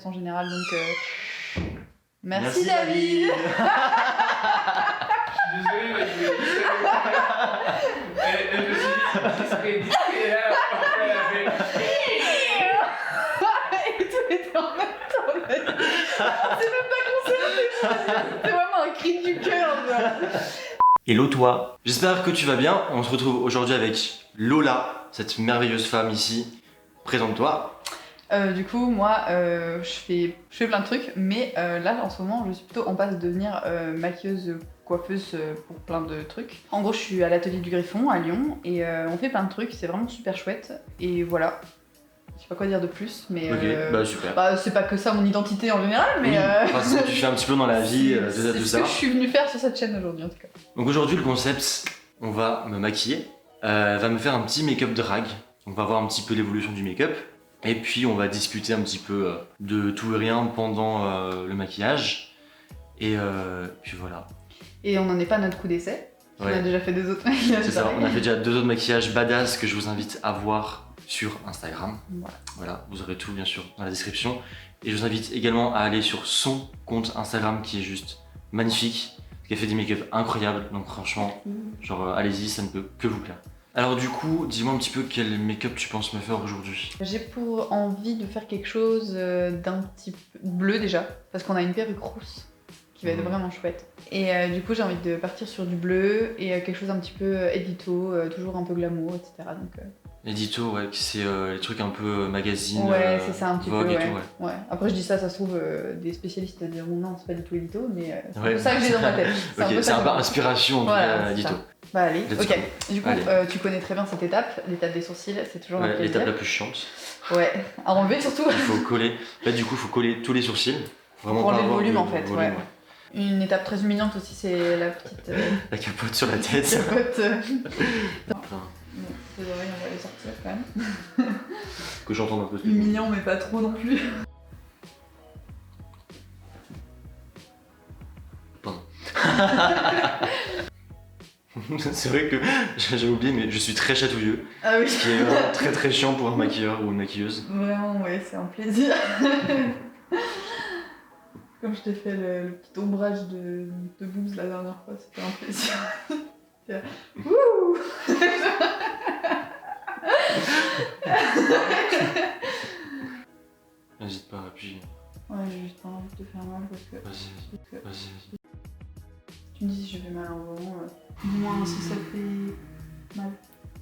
en général, donc merci David. Je suis désolé, mais je me suis dit, ce serait discret là, après elle a fait... Et tout était en même temps. C'est même pas concerté. C'est vraiment un cri du cœur. Hello toi, j'espère que tu vas bien. On se retrouve aujourd'hui avec Lola, cette merveilleuse femme ici. Présente-toi. Du coup, moi, je fais plein de trucs, mais là, en ce moment, je suis plutôt en passe de devenir maquilleuse, coiffeuse pour plein de trucs. En gros, je suis à l'atelier du Griffon à Lyon et on fait plein de trucs, c'est vraiment super chouette. Et voilà, je sais pas quoi dire de plus, mais Ok, bah super. bah, c'est pas que ça mon identité en général, mais Oui, enfin, c'est ce que tu fais un petit peu dans la vie, c'est tout ce ça. que je suis venue faire sur cette chaîne aujourd'hui en tout cas. Donc aujourd'hui, le concept, on va me maquiller, va me faire un petit make-up drag. On va voir un petit peu l'évolution du make-up. Et puis on va discuter un petit peu de tout et rien pendant le maquillage. Et puis voilà. Et on n'en est pas à notre coup d'essai. On Ouais. a déjà fait des autres maquillages. C'est ça, pareils. on a fait déjà 2 autres maquillages badass que je vous invite à voir sur Instagram. Voilà. Voilà, vous aurez tout bien sûr dans la description. Et je vous invite également à aller sur son compte Instagram qui est juste magnifique. Qui a fait des make-up incroyables. Donc franchement, genre allez-y, ça ne peut que vous plaire. Alors du coup, dis-moi un petit peu quel make-up tu penses me faire aujourd'hui. J'ai pour envie de faire quelque chose d'un petit peu bleu déjà, parce qu'on a une perruque rousse qui va être vraiment chouette. Et du coup, j'ai envie de partir sur du bleu et quelque chose un petit peu édito, toujours un peu glamour, etc. Donc, Édito, ouais, c'est les trucs un peu magazine, ouais, c'est ça un petit Vogue peu. et Ouais. tout, ouais. Ouais. Après, je dis ça se trouve, des spécialistes diront non, c'est pas du tout édito, mais c'est Ouais. un peu ça que j'ai dans ma tête. Ok, c'est ça un que peu j'ai. inspiration en tout Voilà, cas, c'est édito. ça. Bah allez, Let's ok. go. Du coup, Allez. tu connais très bien cette étape, l'étape des sourcils, c'est toujours un Ouais, plaisir. l'étape la plus chiante. Ouais, à enlever surtout. Il faut coller. Là, du coup, il faut coller tous les sourcils. Vraiment Pour pas enlever le avoir volume de en fait, volume, ouais. Une étape très humiliante aussi, c'est la petite La capote sur la tête. capote. Putain, Les oreilles, on va les sortir quand même. que j'entende un peu. Humiliant, mais pas trop non plus. C'est vrai que j'avais oublié, mais je suis très chatouilleux. Ah oui. Ce qui est vraiment très très chiant pour un maquilleur ou une maquilleuse. Vraiment, ouais, c'est un plaisir. Comme je t'ai fait le petit ombrage de boobs la dernière fois, c'était un plaisir. Wouh. N'hésite pas, appuie. Ouais, j'ai juste pas envie de te faire mal parce que. Vas-y. Tu me dis si je fais mal en moment, dis-moi si ça fait mal.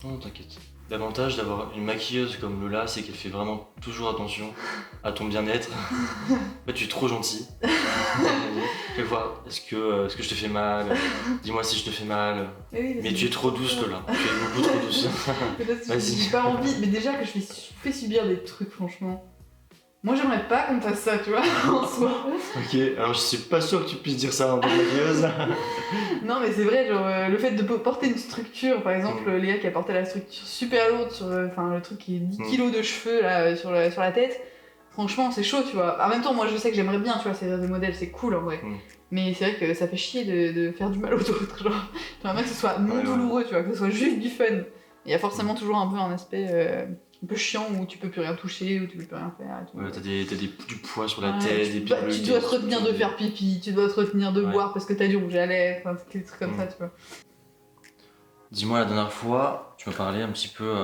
Non, t'inquiète. L'avantage d'avoir une maquilleuse comme Lola, c'est qu'elle fait vraiment toujours attention à ton bien-être. En fait, tu es trop gentil. Chaque fois, est-ce que je te fais mal? Dis-moi si je te fais mal. Mais tu es trop douce, Lola. Tu es beaucoup trop douce. Peut-être que Vas-y. j'ai pas envie, mais déjà que je fais subir des trucs, franchement. Moi, j'aimerais pas qu'on me fasse ça, tu vois, en soi. Ok, alors je suis pas sûr que tu puisses dire ça en tant que maquilleuse. Non, mais c'est vrai, genre, le fait de porter une structure, par exemple, Léa qui a porté la structure super lourde sur le truc qui est 10 kilos de cheveux là, sur la tête, franchement, c'est chaud, tu vois. En même temps, moi, je sais que j'aimerais bien, tu vois, servir de modèle, c'est cool en vrai. Mais c'est vrai que ça fait chier de faire du mal aux autres, genre. J'aimerais bien que ce soit non douloureux, tu vois, que ce soit juste du fun. Il y a forcément toujours un peu un aspect un peu chiant où tu peux plus rien toucher, où tu peux plus rien faire et tout. Ouais, t'as du poids sur la Ouais, tête, tu des dois- perruques. tu dois te retenir de faire pipi, tu dois te retenir de boire parce que t'as du rouge à lèvres, enfin, des trucs comme ça, tu vois. Dis-moi, la dernière fois, tu me parlais un petit peu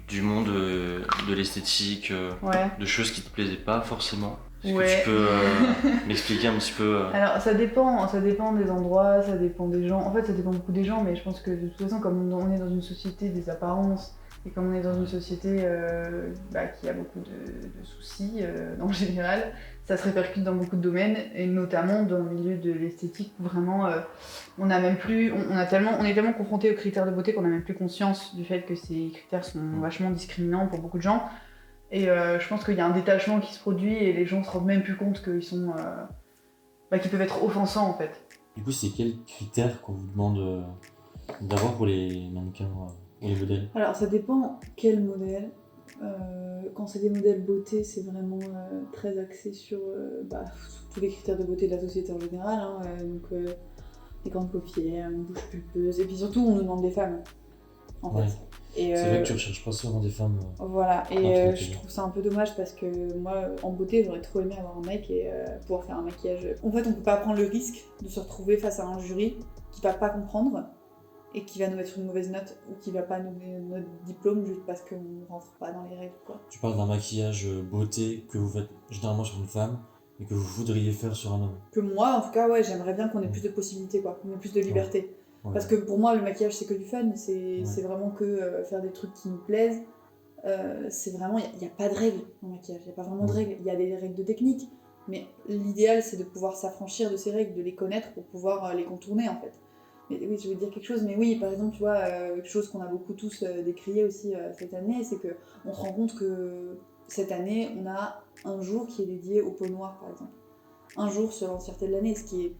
du monde de l'esthétique, Ouais. de choses qui te plaisaient pas forcément. Est-ce Ouais. que tu peux m'expliquer un petit peu Alors ça dépend des endroits, ça dépend des gens. En fait, ça dépend beaucoup des gens, mais je pense que de toute façon, comme on est dans une société des apparences, et comme on est dans une société qui a beaucoup de soucis en général, ça se répercute dans beaucoup de domaines, et notamment dans le milieu de l'esthétique où vraiment on est tellement confronté aux critères de beauté qu'on n'a même plus conscience du fait que ces critères sont vachement discriminants pour beaucoup de gens. Et je pense qu'il y a un détachement qui se produit et les gens se rendent même plus compte qu'ils sont qu'ils peuvent être offensants en fait. Du coup, c'est quels critères qu'on vous demande d'avoir pour les mannequins ou les modèles? Alors ça dépend quel modèle. Quand c'est des modèles beauté, c'est vraiment très axé sur tous les critères de beauté de la société en général. Hein, des grandes paupières, une bouche pulpeuse, et puis surtout on nous demande des femmes en fait. Et, C'est vrai que tu recherches pas souvent des femmes. Voilà, Dans tous et les je cas. trouve ça un peu dommage parce que moi, en beauté, j'aurais trop aimé avoir un mec et pouvoir faire un maquillage. En fait, on peut pas prendre le risque de se retrouver face à un jury qui va pas comprendre et qui va nous mettre une mauvaise note ou qui va pas nous donner notre diplôme juste parce qu'on rentre pas dans les règles, quoi. Tu parles d'un maquillage beauté que vous faites généralement sur une femme et que vous voudriez faire sur un homme. Que moi, en tout cas, ouais, j'aimerais bien qu'on ait plus de possibilités, quoi, qu'on ait plus de liberté. Ouais. Parce que pour moi, le maquillage, c'est que du fun, c'est vraiment que faire des trucs qui nous plaisent. C'est vraiment, il n'y a pas de règles en maquillage, il n'y a pas vraiment de règles. Il y a des règles de technique, mais l'idéal, c'est de pouvoir s'affranchir de ces règles, de les connaître pour pouvoir les contourner, en fait. Mais oui, je veux dire quelque chose, mais oui, par exemple, tu vois, quelque chose qu'on a beaucoup tous décrié aussi cette année, c'est qu'on se rend compte que cette année, on a un jour qui est dédié au peau noire, par exemple. Un jour sur l'entièreté de l'année, ce qui est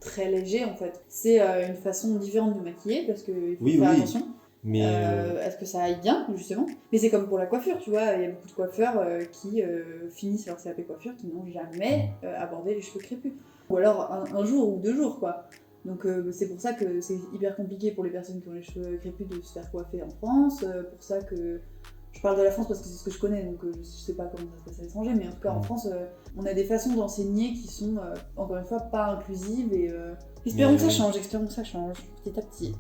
très léger en fait. C'est une façon différente de maquiller parce qu'il faut faire attention. Mais à ce que ça aille bien, justement. Mais c'est comme pour la coiffure, tu vois. Il y a beaucoup de coiffeurs qui finissent leur CAP coiffure qui n'ont jamais abordé les cheveux crépus. Ou alors un jour ou 2 jours, quoi. Donc c'est pour ça que c'est hyper compliqué pour les personnes qui ont les cheveux crépus de se faire coiffer en France. Pour ça que je parle de la France parce que c'est ce que je connais, donc je sais pas comment ça se passe à l'étranger, mais en tout cas en France, on a des façons d'enseigner qui sont, encore une fois, pas inclusives et espérons que ça change, petit à petit.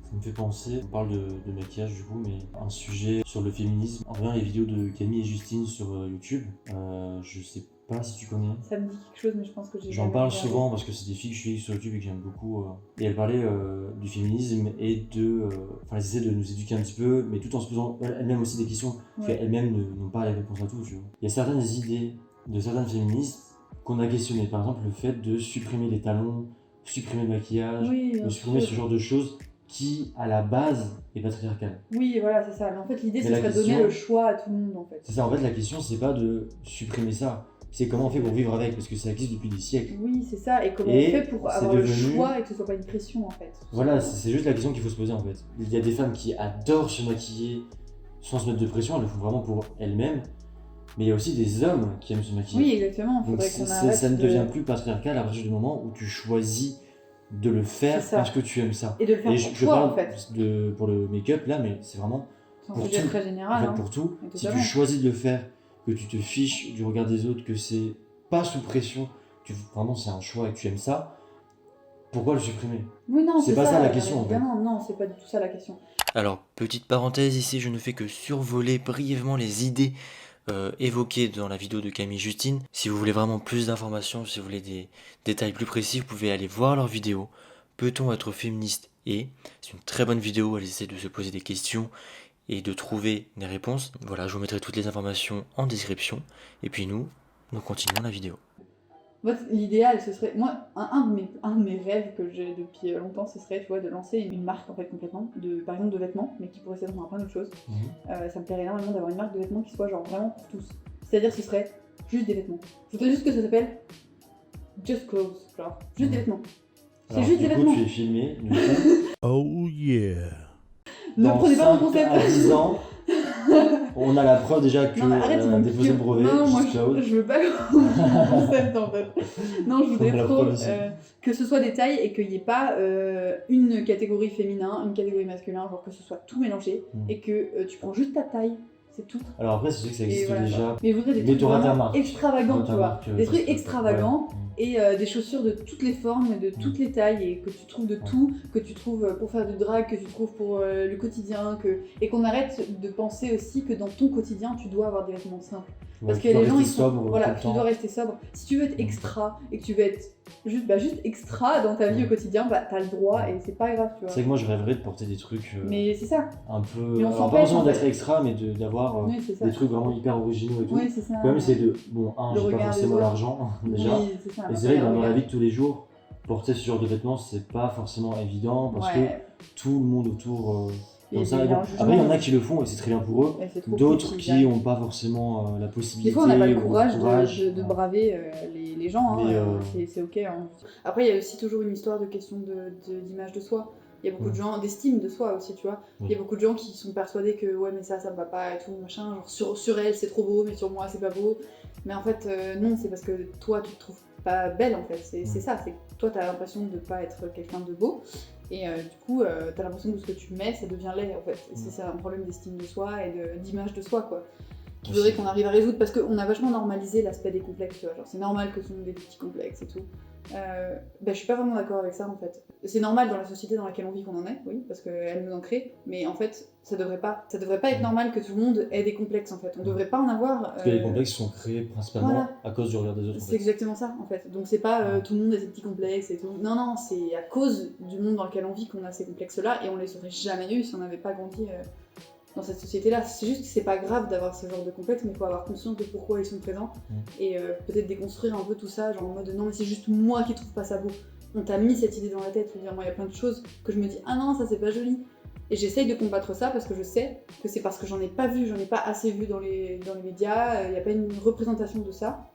ça me fait penser, on parle de maquillage du coup, mais un sujet sur le féminisme. En regardant les vidéos de Camille et Justine sur YouTube, je sais pas si tu connais. Ça me dit quelque chose, mais je pense que j'ai J'en jamais parle regardé. souvent parce que c'est des filles que je suis sur YouTube et que j'aime beaucoup. Et elles parlaient du féminisme et de. Enfin, elles essaient de nous éduquer un petit peu, mais tout en se posant elles-mêmes aussi des questions. Parce Ouais. qu'elles-mêmes n'ont pas les réponses à tout, tu vois. Il y a certaines idées de certaines féministes qu'on a questionnées. Par exemple, le fait de supprimer les talons, supprimer le maquillage, Oui, de bien supprimer sûr. ce genre de choses qui, à la base, est patriarcal. Oui, voilà, c'est ça. Mais en fait, l'idée, Mais c'est la de donner question- le choix à tout le monde, en fait. C'est ça, en fait, la question, c'est pas de supprimer ça. C'est comment on fait pour vivre avec, parce que ça existe depuis des siècles. Oui, c'est ça. Et comment Et on fait pour c'est avoir le devenu- choix et que ce soit pas une pression, en fait. Voilà, c'est juste la question qu'il faut se poser en fait. Il y a des femmes qui adorent se maquiller sans se mettre de pression, elles le font vraiment pour elles-mêmes. Mais il y a aussi des hommes qui aiment se maquiller. Oui, exactement. Donc Faudrait qu'on arrête ça ne de... devient plus patriarcal à partir du moment où tu choisis de le faire C'est ça. parce que tu aimes ça. Et de le faire Et pour je toi, parle en fait. pour le make-up là, mais c'est vraiment C'est un pour sujet tout. très En général. fait, hein. pour tout. Mais Si tu totalement. choisis de le faire, que tu te fiches du regard des autres, que c'est pas sous pression, vraiment c'est un choix et que tu aimes ça, pourquoi le supprimer? Oui, non, C'est pas ça la question, en fait. évidemment. Non, c'est pas du tout ça la question. Alors, petite parenthèse ici, je ne fais que survoler brièvement les idées évoquées dans la vidéo de Camille Justine. Si vous voulez vraiment plus d'informations, si vous voulez des détails plus précis, vous pouvez aller voir leur vidéo. Peut-on être féministe? Et c'est une très bonne vidéo, elles essaient de se poser des questions et de trouver des réponses. Voilà, je vous mettrai toutes les informations en description. Et puis nous continuons la vidéo. Moi, l'idéal, ce serait... Moi, un de mes rêves que j'ai depuis longtemps, ce serait, tu vois, de lancer une marque, en fait, complètement, par exemple, de vêtements, mais qui pourrait s'étendre à plein d'autres choses. Ça me plairait énormément d'avoir une marque de vêtements qui soit, genre, vraiment pour tous. C'est-à-dire, ce serait juste des vêtements. Je voudrais juste que ça s'appelle Just Clothes, genre, juste des vêtements. C'est Alors, juste du des coup, vêtements. tu es filmé, du coup, Oh yeah. Ne dans prenez pas mon 5 concept. à 10 ans, on a la preuve déjà que Non, mais arrête, a déposé le brevet, Non, moi, Just Cloud. je veux pas mon concept, en fait. Non, je voudrais La trop preuve ici. que ce soit des tailles et qu'il n'y ait pas une catégorie féminin, une catégorie masculin, genre que ce soit tout mélangé et que tu prends juste ta taille, c'est tout. Alors après, c'est sûr que ça Et existe voilà, déjà. quoi. Mais je voudrais des Mais trucs t'auras ta vraiment marque. extravagants, T'auras tu ta vois. marque, Des ça, trucs c'est- extravagants. ouais. Et des chaussures de toutes les formes, de toutes les tailles, et que tu trouves de tout, que tu trouves pour faire du drag, que tu trouves pour le quotidien, et qu'on arrête de penser aussi que dans ton quotidien, tu dois avoir des vêtements simples. Parce Ouais, que tu dois les gens, rester ils sont... sobre Voilà, tout le tu temps. dois rester sobre. Si tu veux être extra, et que tu veux être juste extra dans ta vie au quotidien, bah t'as le droit, et c'est pas grave, tu C'est vois. vrai que moi, je rêverais de porter des trucs Mais c'est ça. un peu... Mais on Alors, s'empêche, pas besoin en fait. d'être extra, mais d'avoir Oui, c'est ça. des trucs vraiment hyper originaux et tout. Oui, c'est ça. Le problème, c'est de... Bon, Le j'ai pas regard des forcément autres. l'argent, déjà. Oui, c'est ça. Et c'est vrai que dans la Regarde. vie de tous les jours, porter ce genre de vêtements, c'est pas forcément évident parce Ouais. que tout le monde autour Et comme ça. il Et y a bon, un après, il y en jugement. a qui le font et c'est très bien pour eux. Et c'est trop D'autres cool qui qu'ils n'ont pas forcément la possibilité. Des fois, on n'a pas le ou courage, de ouais. braver les gens, hein, Mais, c'est ok. Hein. Après, il y a aussi toujours une histoire de question d'image de soi. Il y a beaucoup de gens, d'estime de soi aussi, tu vois. Il y a beaucoup de gens qui sont persuadés que ouais, mais ça me va pas et tout, machin. Genre sur elle, c'est trop beau, mais sur moi, c'est pas beau. Mais en fait, non, c'est parce que toi, tu te trouves pas belle en fait. C'est ça, c'est que toi t'as l'impression de pas être quelqu'un de beau et du coup t'as l'impression que ce que tu mets ça devient laid en fait. Et c'est un problème d'estime de soi et d'image de soi quoi. Qu'il faudrait qu'on arrive à résoudre parce qu'on a vachement normalisé l'aspect des complexes, tu vois. Genre c'est normal que tout le monde ait des petits complexes et tout. Je suis pas vraiment d'accord avec ça en fait. C'est normal dans la société dans laquelle on vit qu'on en ait, oui, parce qu'elle nous en crée, mais en fait ça devrait pas être normal que tout le monde ait des complexes en fait. On devrait pas en avoir. Parce que les complexes sont créés principalement à cause du regard des autres. C'est exactement ça en fait. Donc c'est pas tout le monde a ses petits complexes et tout. Non, c'est à cause du monde dans lequel on vit qu'on a ces complexes là et on les aurait jamais eu si on n'avait pas grandi dans cette société-là. C'est juste que c'est pas grave d'avoir ce genre de complexe, mais il faut avoir conscience de pourquoi ils sont présents et peut-être déconstruire un peu tout ça, genre en mode non mais c'est juste moi qui trouve pas ça beau. On t'a mis cette idée dans la tête, je veux dire, moi il y a plein de choses que je me dis ah non ça c'est pas joli. Et j'essaye de combattre ça parce que je sais que c'est parce que j'en ai pas assez vu dans les médias, il n'y a pas une représentation de ça.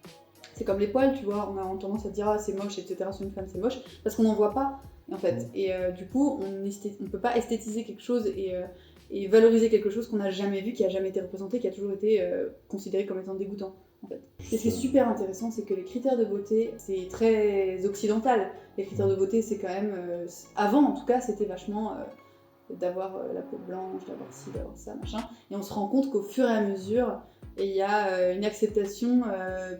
C'est comme les poils, tu vois, on a tendance à dire ah c'est moche, etc. Sur une femme c'est moche, parce qu'on n'en voit pas en fait. Et du coup on peut pas esthétiser quelque chose et valoriser quelque chose qu'on n'a jamais vu, qui a jamais été représenté, qui a toujours été considéré comme étant dégoûtant. En fait. Et ce qui est super intéressant, c'est que les critères de beauté, c'est très occidental. Les critères de beauté, c'est quand même... avant, en tout cas, c'était vachement d'avoir la peau blanche, d'avoir ci, d'avoir ça, machin. Et on se rend compte qu'au fur et à mesure, il y a une acceptation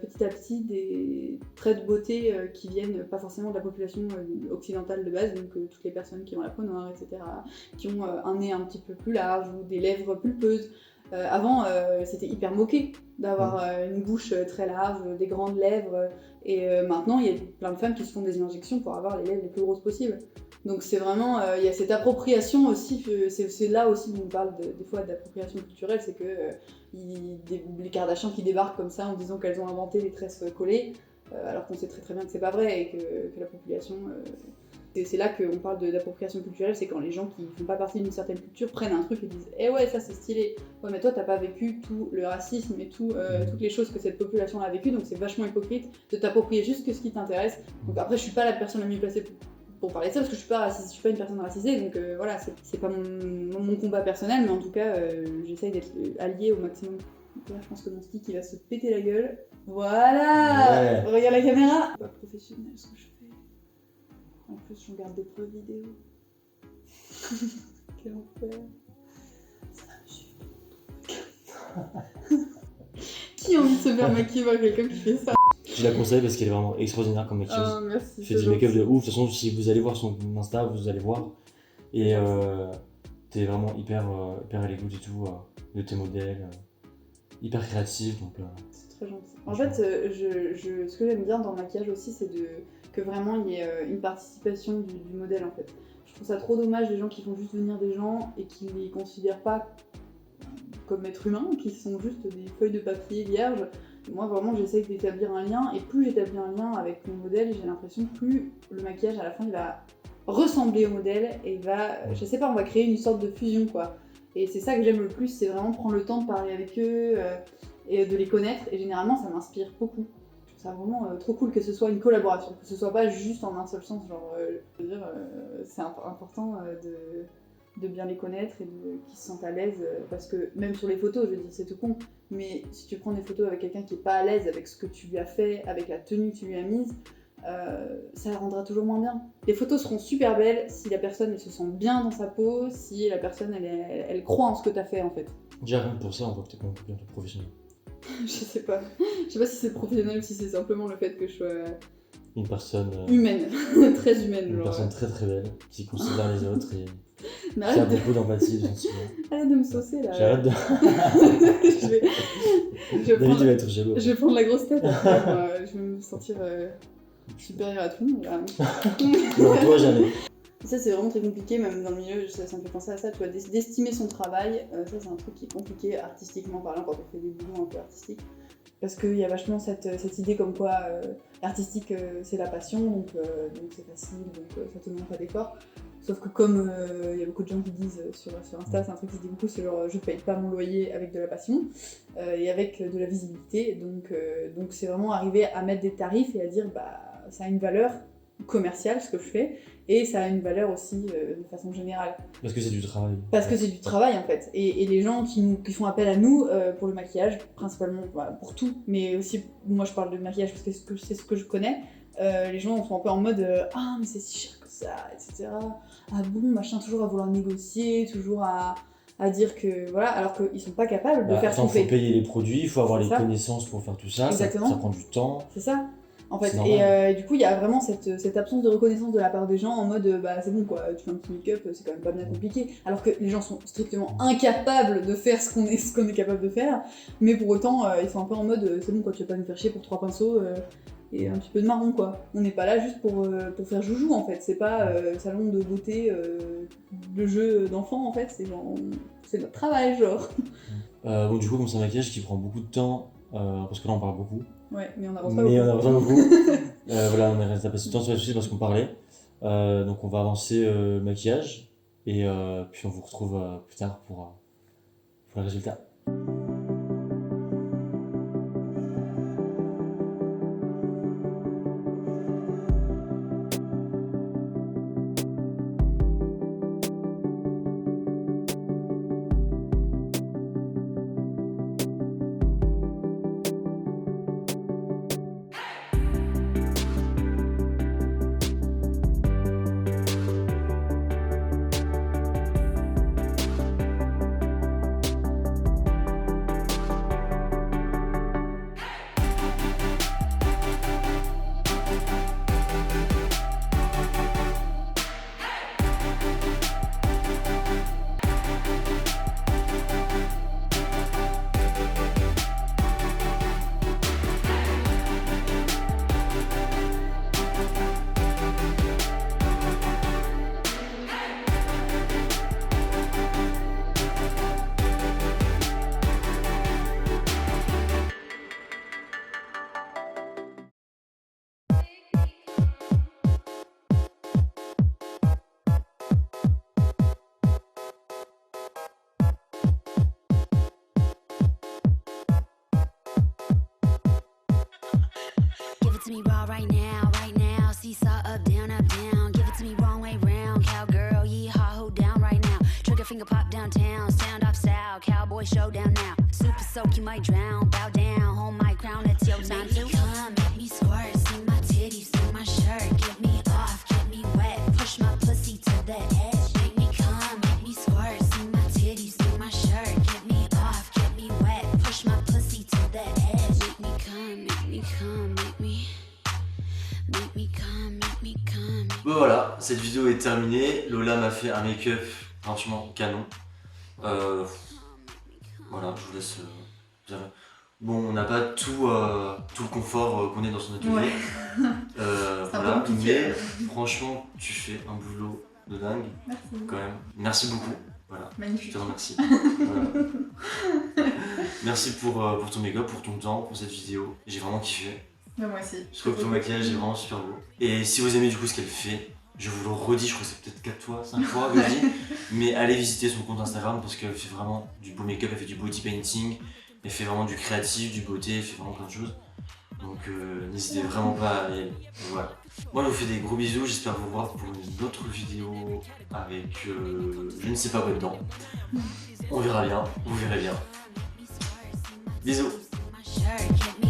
petit à petit des traits de beauté qui viennent pas forcément de la population occidentale de base, donc toutes les personnes qui ont la peau noire, etc., qui ont un nez un petit peu plus large ou des lèvres pulpeuses. Avant, c'était hyper moqué d'avoir une bouche très large, des grandes lèvres, et maintenant, il y a plein de femmes qui se font des injections pour avoir les lèvres les plus grosses possibles. Donc c'est vraiment, il y a cette appropriation aussi, c'est là aussi où on parle des fois d'appropriation culturelle, c'est que les Kardashians qui débarquent comme ça en disant qu'elles ont inventé les tresses collées, alors qu'on sait très très bien que c'est pas vrai et que la population... C'est là qu'on parle d'appropriation culturelle, c'est quand les gens qui font pas partie d'une certaine culture prennent un truc et disent « Eh ouais, ça c'est stylé !» Ouais, mais toi t'as pas vécu tout le racisme et toutes les choses que cette population a vécues, donc c'est vachement hypocrite de t'approprier juste que ce qui t'intéresse. Donc après, je suis pas la personne la mieux placée pour parler de ça, parce que je suis pas raciste, je suis pas une personne racisée, donc voilà, c'est pas mon combat personnel, mais en tout cas, j'essaye d'être alliée au maximum. Donc là, je pense que mon stick il va se péter la gueule. Voilà, ouais. Regarde la caméra. C'est pas professionnel ce que je fais. En plus, je regarde des preuves vidéo. Quel enfer. Ça va me suivre. Qui a envie de se faire maquiller par quelqu'un qui fait ça? Je la conseille parce qu'elle est vraiment extraordinaire comme maquilleuse. Oh, merci. Elle fait des make-up de ouf. De toute façon, si vous allez voir son Insta, vous allez voir. Et t'es vraiment hyper à l'écoute et tout de tes modèles. Hyper créative. Donc, c'est très gentil. En fait, ce que j'aime bien dans le maquillage aussi, c'est que vraiment il y ait une participation du modèle en fait. Je trouve ça trop dommage les gens qui font juste venir des gens et qui les considèrent pas comme êtres humains, qui sont juste des feuilles de papier vierges. Moi vraiment j'essaye d'établir un lien et plus j'établis un lien avec mon modèle, j'ai l'impression que plus le maquillage à la fin il va ressembler au modèle et je sais pas, on va créer une sorte de fusion quoi. Et c'est ça que j'aime le plus, c'est vraiment prendre le temps de parler avec eux et de les connaître et généralement ça m'inspire beaucoup. C'est vraiment trop cool que ce soit une collaboration, que ce soit pas juste en un seul sens, genre, je veux dire, c'est important de bien les connaître et qu'ils se sentent à l'aise, parce que même sur les photos, je veux dire, c'est tout con, mais si tu prends des photos avec quelqu'un qui est pas à l'aise avec ce que tu lui as fait, avec la tenue que tu lui as mise, ça la rendra toujours moins bien. Les photos seront super belles si la personne elle se sent bien dans sa peau, si la personne elle croit en ce que tu as fait en fait. Déjà rien que pour ça, on voit que t'es quand même quelqu'un de professionnel. Je sais pas si c'est professionnel ou si c'est simplement le fait que je sois une personne humaine, très humaine. Une personne très très belle, qui considère les autres et qui a beaucoup d'empathie, gentiment. Arrête de me saucer là. J'arrête de... David va être jaloux. Je vais prendre la grosse tête après, je vais me sentir supérieure à tout le monde là. Non, toi jamais. Ça c'est vraiment très compliqué, même dans le milieu, ça me fait penser à ça, tu vois, d'estimer son travail, ça c'est un truc qui est compliqué artistiquement parlant quand on fait des boulots un peu artistiques. Parce qu'il y a vachement cette idée comme quoi l'artistique c'est la passion, donc c'est facile, donc ça te demande pas d'effort. Sauf que comme il y a beaucoup de gens qui disent sur Insta, c'est un truc qui dit beaucoup, c'est genre je paye pas mon loyer avec de la passion et avec de la visibilité, donc c'est vraiment arriver à mettre des tarifs et à dire bah ça a une valeur commercial ce que je fais, et ça a une valeur aussi de façon générale. Parce que c'est du travail. Parce que c'est du travail en fait. Et les gens qui font appel à nous pour le maquillage, principalement pour tout, mais aussi, moi je parle de maquillage parce que c'est ce que je connais, les gens sont un peu en mode ah mais c'est si cher que ça, etc. Ah bon, machin, toujours à vouloir négocier, toujours à dire que voilà, alors qu'ils sont pas capables de faire ce qu'on fait. Il faut payer les produits, il faut avoir C'est les ça. connaissances pour faire tout ça, ça Exactement. prend du temps. C'est ça. En fait, C'est normal. et du coup, il y a vraiment cette absence de reconnaissance de la part des gens en mode bah c'est bon quoi, tu fais un petit make-up, c'est quand même pas bien compliqué. Alors que les gens sont strictement incapables de faire ce qu'on est capable de faire, mais pour autant, ils sont un peu en mode c'est bon quoi, tu vas pas nous faire chier pour 3 pinceaux et un petit peu de marron quoi. On n'est pas là juste pour faire joujou en fait, c'est pas salon de beauté, le jeu d'enfant en fait, c'est notre travail genre. Bon, du coup, comme c'est un maquillage qui prend beaucoup de temps, parce que là on parle beaucoup. Ouais, mais on avance pas Mais on beaucoup. a besoin beaucoup. Voilà, on a passé du temps sur les soucis parce qu'on parlait. Donc on va avancer maquillage et puis on vous retrouve plus tard pour le résultat. Give it to me raw right now. Seesaw up, down, give it to me wrong way round. Cowgirl, yeehaw, hold down right now. Trigger finger pop downtown, sound off style, cowboy showdown now. Super soak, you might drown, bow down, hold my crown, it's your time to come, make me squirt, see my titties through my shirt, get me off, get me wet, push my pussy to the edge, make me come, make me squirt, see my titties through my shirt, get me off, get me wet, push my pussy to the edge, make me come, make me come, make me come, make me come. Bon voilà, cette vidéo est terminée. Lola m'a fait un make-up franchement canon. Voilà, je vous laisse dire. Bon, on n'a pas tout le confort qu'on est dans son atelier. Ouais. Voilà, peu compliqué. mais franchement, tu fais un boulot de dingue Merci. quand même. Merci beaucoup. Voilà, je Magnifique. te remercie. Voilà. Merci pour ton make-up, pour ton temps, pour cette vidéo. J'ai vraiment kiffé. Ouais, moi aussi. Je trouve que ton maquillage est vraiment super beau. Et si vous aimez du coup ce qu'elle fait, je vous le redis, je crois que c'est peut-être 4 fois, 5 fois que je dis, mais allez visiter son compte Instagram parce qu'elle fait vraiment du beau make-up, elle fait du body painting, elle fait vraiment du créatif, du beauté, elle fait vraiment plein de choses. Donc n'hésitez vraiment pas à aller. Voilà. Moi je vous fais des gros bisous, j'espère vous voir pour une autre vidéo avec je ne sais pas quoi dedans. On verra bien, vous verrez bien. Bisous. Shirt, get me